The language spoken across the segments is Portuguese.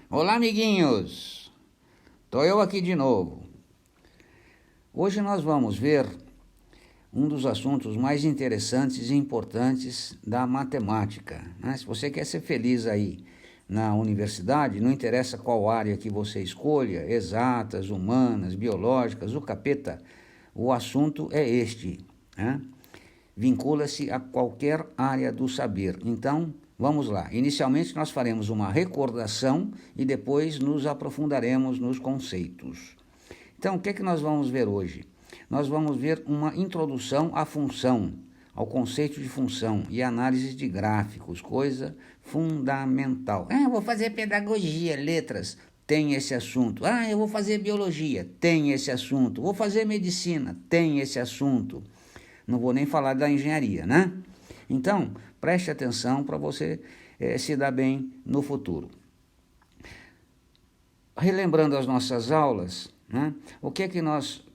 Olá, amiguinhos! Tô eu aqui de novo. Hoje nós vamos ver um dos assuntos mais interessantes e importantes da matemática, né? Se você quer ser feliz aí na universidade, não interessa qual área que você escolha, exatas, humanas, biológicas, o capeta, o assunto é este, né? Vincula-se a qualquer área do saber. Então, vamos lá. Inicialmente, nós faremos uma recordação e depois nos aprofundaremos nos conceitos. Então, o que é que nós vamos ver hoje? Nós vamos ver uma introdução à função, ao conceito de função e análise de gráficos, coisa fundamental. Eu vou fazer pedagogia, letras, tem esse assunto. Eu vou fazer biologia, tem esse assunto. Vou fazer medicina, tem esse assunto. Não vou nem falar da engenharia, né? Então, preste atenção para você se dar bem no futuro. Relembrando as nossas aulas, né? O que é que nós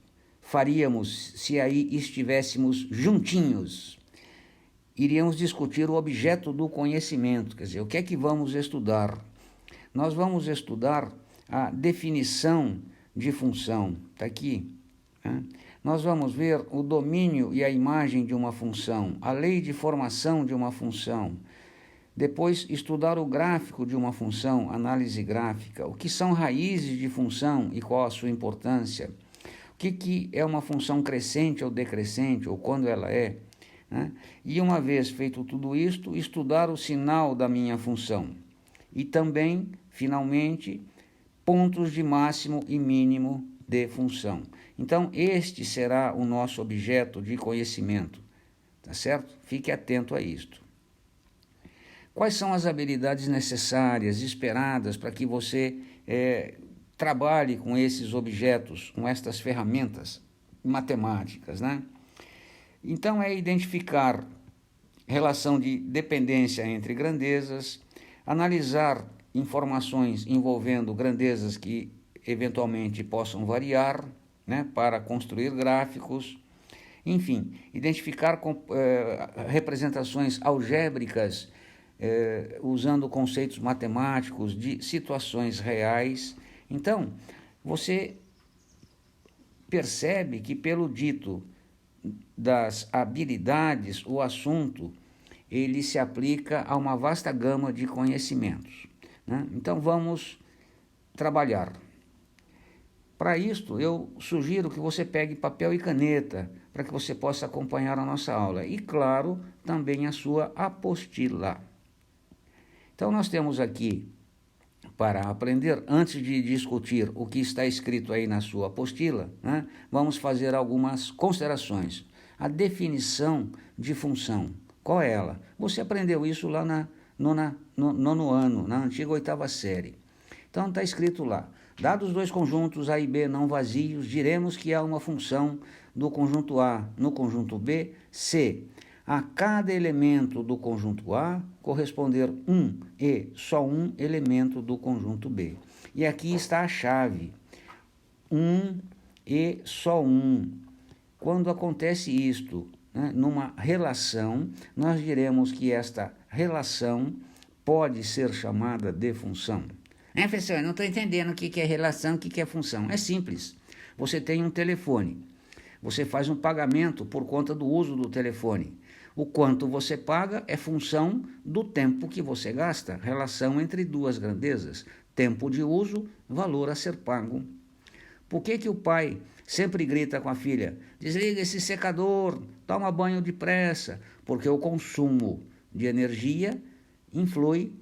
faríamos se aí estivéssemos juntinhos? Iríamos discutir o objeto do conhecimento, quer dizer, o que é que vamos estudar? Nós vamos estudar a definição de função, está aqui, né? Nós vamos ver o domínio e a imagem de uma função, a lei de formação de uma função. Depois, estudar o gráfico de uma função, análise gráfica, o que são raízes de função e qual a sua importância, o que é uma função crescente ou decrescente, ou quando ela é, né? E uma vez feito tudo isto, estudar o sinal da minha função. E também, finalmente, pontos de máximo e mínimo de função. Então, este será o nosso objeto de conhecimento, tá certo? Fique atento a isto. Quais são as habilidades necessárias, esperadas, para que você trabalhe com esses objetos, com estas ferramentas matemáticas, né? Então, é identificar relação de dependência entre grandezas, analisar informações envolvendo grandezas que eventualmente possam variar, né, para construir gráficos, enfim, identificar representações algébricas usando conceitos matemáticos de situações reais. Então, você percebe que pelo dito das habilidades, o assunto, ele se aplica a uma vasta gama de conhecimentos, né? Então, vamos trabalhar. Para isto, eu sugiro que você pegue papel e caneta, para que você possa acompanhar a nossa aula. E, claro, também a sua apostila. Então, nós temos aqui, para aprender, antes de discutir o que está escrito aí na sua apostila, né, vamos fazer algumas considerações. A definição de função, qual é ela? Você aprendeu isso lá no nono ano, na antiga 8ª série. Então, está escrito lá. Dados dois conjuntos A e B não vazios, diremos que há uma função do conjunto A no conjunto B, se a cada elemento do conjunto A corresponder um e só um elemento do conjunto B. E aqui está a chave, um e só um. Quando acontece isto, né, numa relação, nós diremos que esta relação pode ser chamada de função. Professor, eu não estou entendendo o que é relação, o que é função. É simples. Você tem um telefone. Você faz um pagamento por conta do uso do telefone. O quanto você paga é função do tempo que você gasta. Relação entre duas grandezas. Tempo de uso, valor a ser pago. Por que o pai sempre grita com a filha? Desliga esse secador, toma banho depressa. Porque o consumo de energia influi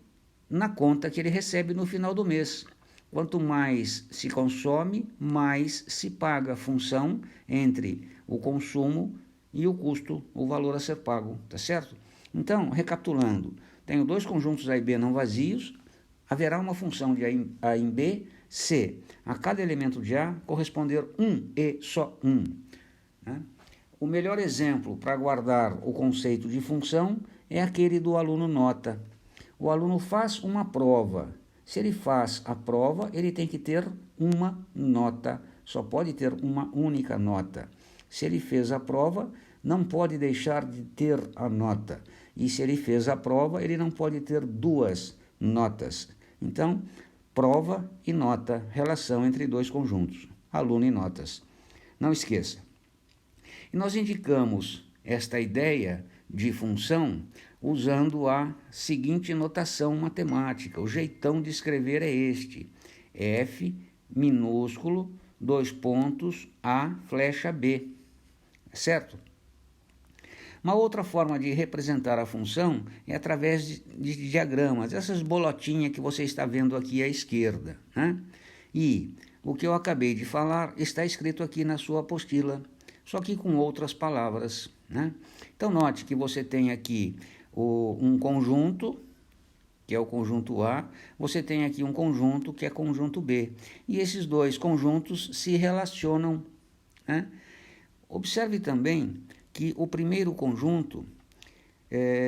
na conta que ele recebe no final do mês. Quanto mais se consome, mais se paga. Função entre o consumo e o custo, o valor a ser pago, tá certo? Então, recapitulando, tenho dois conjuntos A e B não vazios, haverá uma função de A em B, se a cada elemento de A corresponder um e só um, né? O melhor exemplo para guardar o conceito de função é aquele do aluno nota. O aluno faz uma prova. Se ele faz a prova, ele tem que ter uma nota. Só pode ter uma única nota. Se ele fez a prova, não pode deixar de ter a nota. E se ele fez a prova, ele não pode ter duas notas. Então, prova e nota, relação entre dois conjuntos, aluno e notas. Não esqueça. E nós indicamos esta ideia de função usando a seguinte notação matemática. O jeitão de escrever é este: F minúsculo, 2 pontos, A, flecha B, certo? Uma outra forma de representar a função é através de diagramas, essas bolotinhas que você está vendo aqui à esquerda, né? E o que eu acabei de falar está escrito aqui na sua apostila, só que com outras palavras, né? Então, note que você tem aqui um conjunto, que é o conjunto A, você tem aqui um conjunto, que é conjunto B. E esses dois conjuntos se relacionam, né? Observe também que o primeiro conjunto,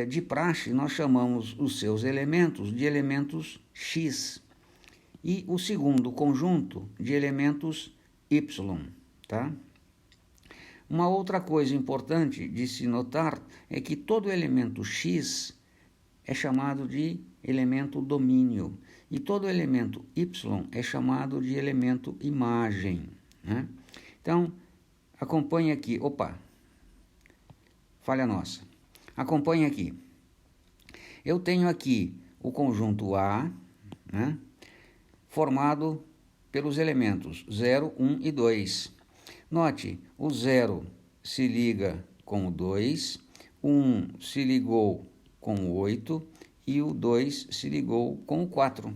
de praxe, nós chamamos os seus elementos de elementos X. E o segundo conjunto de elementos Y, tá? Uma outra coisa importante de se notar é que todo elemento X é chamado de elemento domínio e todo elemento Y é chamado de elemento imagem, né? Então, acompanhe aqui. Opa, falha nossa. Acompanhe aqui. Eu tenho aqui o conjunto A, né, formado pelos elementos 0, 1 e 2. Note, o 0 se liga com o 2, o 1 se ligou com o 8 e o 2 se ligou com o 4.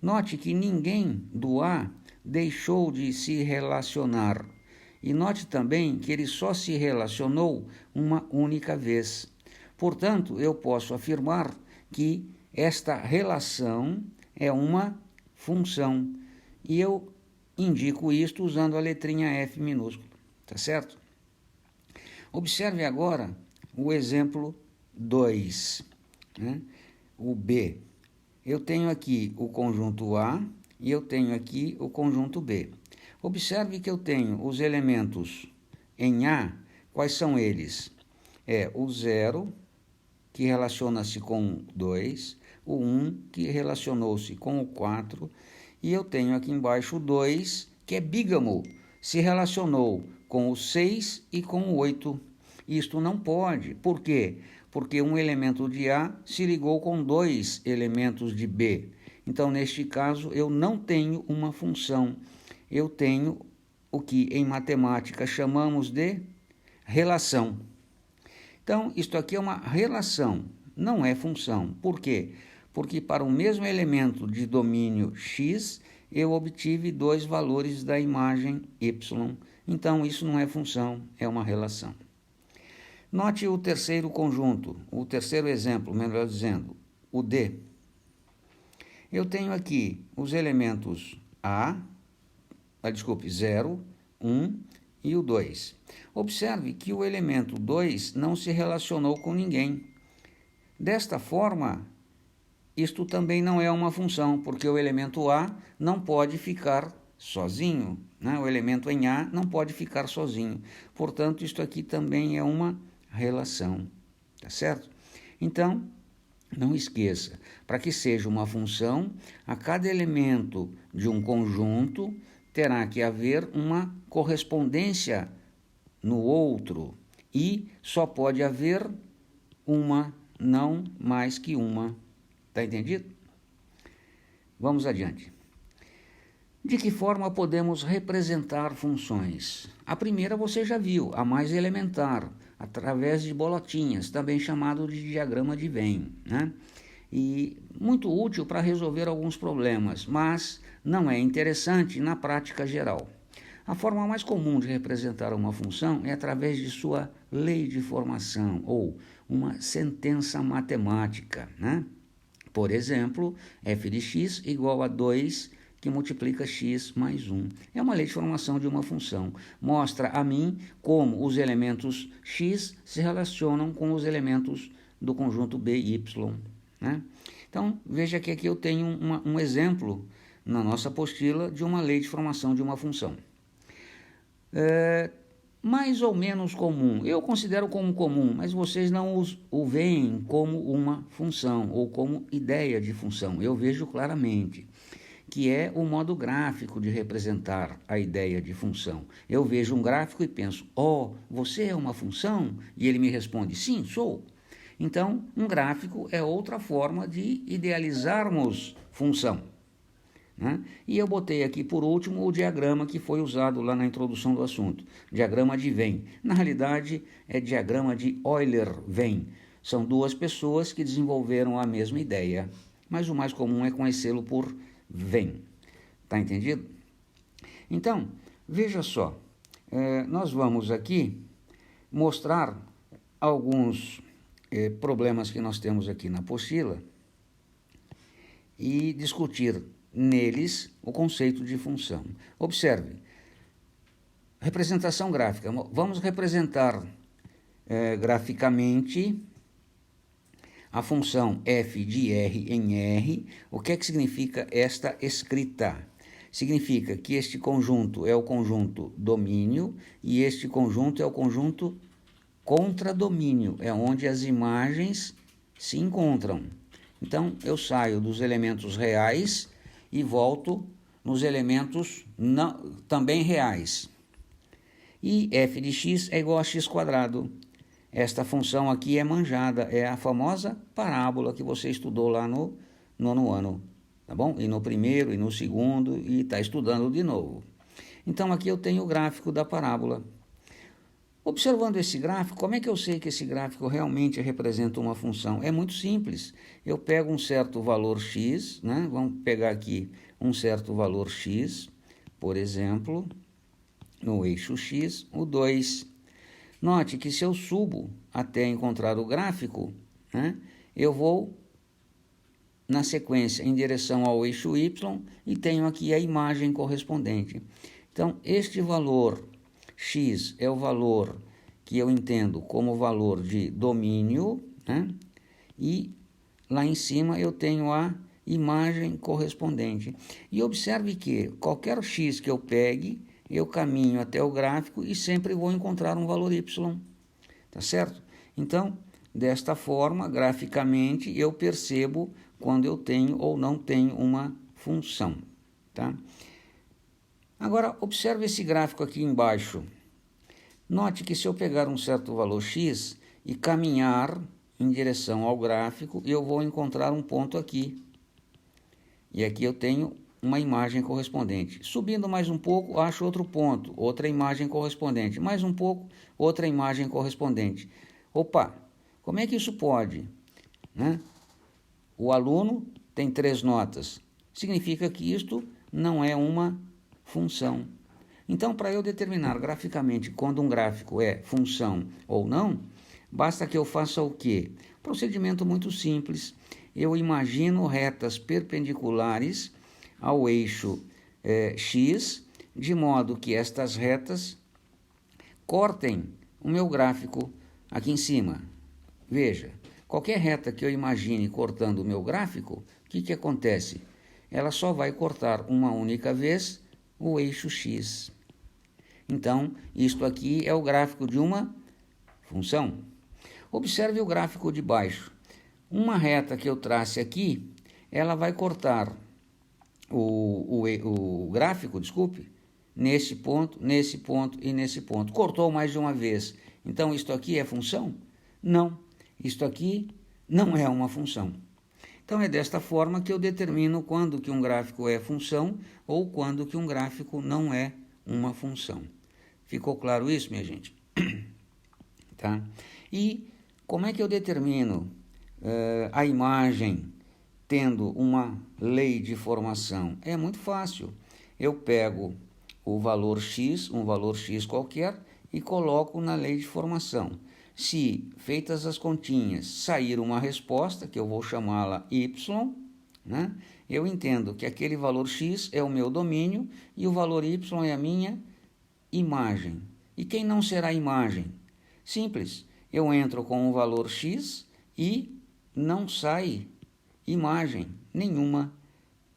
Note que ninguém do A deixou de se relacionar. E note também que ele só se relacionou uma única vez. Portanto, eu posso afirmar que esta relação é uma função. E eu indico isto usando a letrinha F minúsculo, tá certo? Observe agora o exemplo 2, né? O B. Eu tenho aqui o conjunto A e eu tenho aqui o conjunto B. Observe que eu tenho os elementos em A. Quais são eles? É o 0, que relaciona-se com o 2, o 1, que relacionou-se com o 4, e eu tenho aqui embaixo o 2, que é bígamo, se relacionou com o 6 e com o 8. Isto não pode. Por quê? Porque um elemento de A se ligou com 2 elementos de B. Então, neste caso, eu não tenho uma função. Eu tenho o que em matemática chamamos de relação. Então, isto aqui é uma relação, não é função. Por quê? Porque para o mesmo elemento de domínio X, eu obtive 2 valores da imagem Y. Então, isso não é função, é uma relação. Note o terceiro conjunto, o terceiro exemplo, melhor dizendo, o D. Eu tenho aqui os elementos 0, 1 e o 2. Observe que o elemento 2 não se relacionou com ninguém. Desta forma, isto também não é uma função, porque o elemento A não pode ficar sozinho, né? O elemento em A não pode ficar sozinho. Portanto, isto aqui também é uma relação, tá certo? Então, não esqueça, para que seja uma função, a cada elemento de um conjunto terá que haver uma correspondência no outro e só pode haver uma, não mais que uma. Está entendido? Vamos adiante. De que forma podemos representar funções? A primeira você já viu, a mais elementar, através de bolotinhas, também chamado de diagrama de Venn, né? E muito útil para resolver alguns problemas, mas não é interessante na prática geral. A forma mais comum de representar uma função é através de sua lei de formação ou uma sentença matemática, né? Por exemplo, f de x igual a 2 que multiplica x mais 1. É uma lei de formação de uma função. Mostra a mim como os elementos x se relacionam com os elementos do conjunto B e y, né? Então, veja que aqui eu tenho um exemplo na nossa apostila de uma lei de formação de uma função. Mais ou menos comum, eu considero como comum, mas vocês não o veem como uma função ou como ideia de função, eu vejo claramente. que é o modo gráfico de representar a ideia de função. Eu vejo um gráfico e penso, você é uma função? E ele me responde, sim, sou. Então, um gráfico é outra forma de idealizarmos função, né? E eu botei aqui por último o diagrama que foi usado lá na introdução do assunto, diagrama de Venn. Na realidade, é diagrama de Euler-Venn. São duas pessoas que desenvolveram a mesma ideia, mas o mais comum é conhecê-lo por Venn. Está entendido? Então, veja só, nós vamos aqui mostrar alguns problemas que nós temos aqui na apostila e discutir neles o conceito de função. Observe, representação gráfica. Vamos representar graficamente a função f de r em R. O que é que significa esta escrita? Significa que este conjunto é o conjunto domínio e este conjunto é o conjunto contradomínio, é onde as imagens se encontram. Então, eu saio dos elementos reais e volto nos elementos também reais. E f de x é igual a x². Esta função aqui é manjada, é a famosa parábola que você estudou lá no nono ano, tá bom? E no primeiro, e no segundo, e está estudando de novo. Então, aqui eu tenho o gráfico da parábola. Observando esse gráfico, como é que eu sei que esse gráfico realmente representa uma função? É muito simples. Eu pego um certo valor x, né? Vamos pegar aqui um certo valor x, por exemplo, no eixo x, o 2. Note que se eu subo até encontrar o gráfico, né, eu vou na sequência em direção ao eixo y e tenho aqui a imagem correspondente. Então, este valor x é o valor que eu entendo como valor de domínio, né, e lá em cima eu tenho a imagem correspondente. E observe que qualquer x que eu pegue, eu caminho até o gráfico e sempre vou encontrar um valor y, tá certo? Então, desta forma, graficamente, eu percebo quando eu tenho ou não tenho uma função, tá? Agora, observe esse gráfico aqui embaixo. Note que se eu pegar um certo valor x e caminhar em direção ao gráfico, eu vou encontrar um ponto aqui. E aqui eu tenho uma imagem correspondente. Subindo mais um pouco, acho outro ponto, outra imagem correspondente. Mais um pouco, outra imagem correspondente. Opa, como é que isso pode? Né? O aluno tem 3 notas. Significa que isto não é uma função. Então, para eu determinar graficamente quando um gráfico é função ou não, basta que eu faça o quê? Procedimento muito simples. Eu imagino retas perpendiculares ao eixo x, de modo que estas retas cortem o meu gráfico aqui em cima. Veja, qualquer reta que eu imagine cortando o meu gráfico, o que acontece? Ela só vai cortar uma única vez o eixo x. Então, isto aqui é o gráfico de uma função. Observe o gráfico de baixo. Uma reta que eu trace aqui, ela vai cortar o gráfico, nesse ponto e nesse ponto. Cortou mais de uma vez. Então, isto aqui é função? Não. Isto aqui não é uma função. Então, é desta forma que eu determino quando que um gráfico é função ou quando que um gráfico não é uma função. Ficou claro isso, minha gente? Tá? E como é que eu determino a imagem tendo uma lei de formação? É muito fácil. Eu pego o valor x, um valor x qualquer, e coloco na lei de formação. Se, feitas as continhas, sair uma resposta, que eu vou chamá-la y, né, eu entendo que aquele valor x é o meu domínio e o valor y é a minha imagem. E quem não será imagem? Simples. Eu entro com o valor x e não sai imagem nenhuma.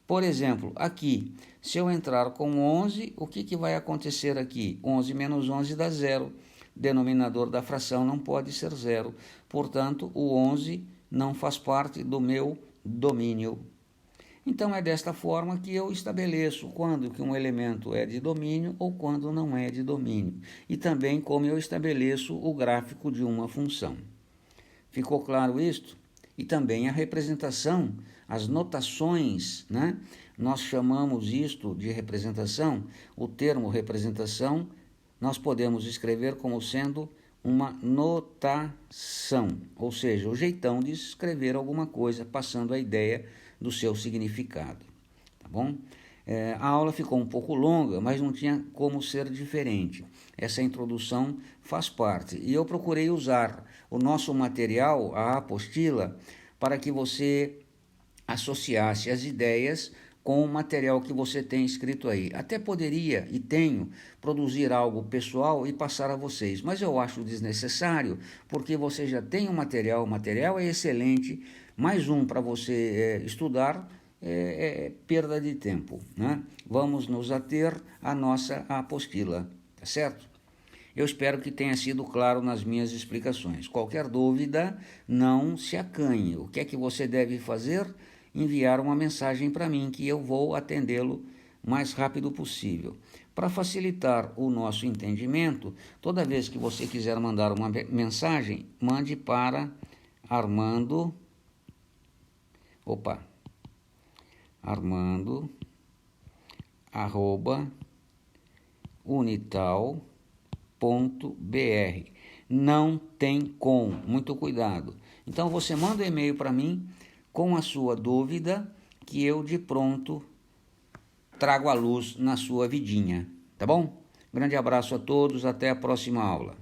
Por exemplo, aqui, se eu entrar com 11, o que vai acontecer aqui? 11 menos 11 dá 0. Denominador da fração não pode ser 0. Portanto, o 11 não faz parte do meu domínio. Então é desta forma que eu estabeleço quando que um elemento é de domínio ou quando não é de domínio. E também como eu estabeleço o gráfico de uma função. Ficou claro isto? E também a representação, as notações, né? Nós chamamos isto de representação, o termo representação, nós podemos escrever como sendo uma notação, ou seja, o jeitão de escrever alguma coisa, passando a ideia do seu significado, tá bom? A aula ficou um pouco longa, mas não tinha como ser diferente. Essa introdução faz parte. E eu procurei usar o nosso material, a apostila, para que você associasse as ideias com o material que você tem escrito aí. Até poderia, e tenho, produzir algo pessoal e passar a vocês, mas eu acho desnecessário, porque você já tem o material é excelente, mais um para você estudar, é perda de tempo, né? Vamos nos ater à nossa apostila, tá certo? Eu espero que tenha sido claro nas minhas explicações. Qualquer dúvida, não se acanhe. O que é que você deve fazer? Enviar uma mensagem para mim, que eu vou atendê-lo o mais rápido possível. Para facilitar o nosso entendimento, toda vez que você quiser mandar uma mensagem, mande para Armando, @unital.br. Não tem com, muito cuidado. Então você manda um e-mail para mim com a sua dúvida, que eu de pronto trago à luz na sua vidinha, tá bom? Grande abraço a todos, até a próxima aula.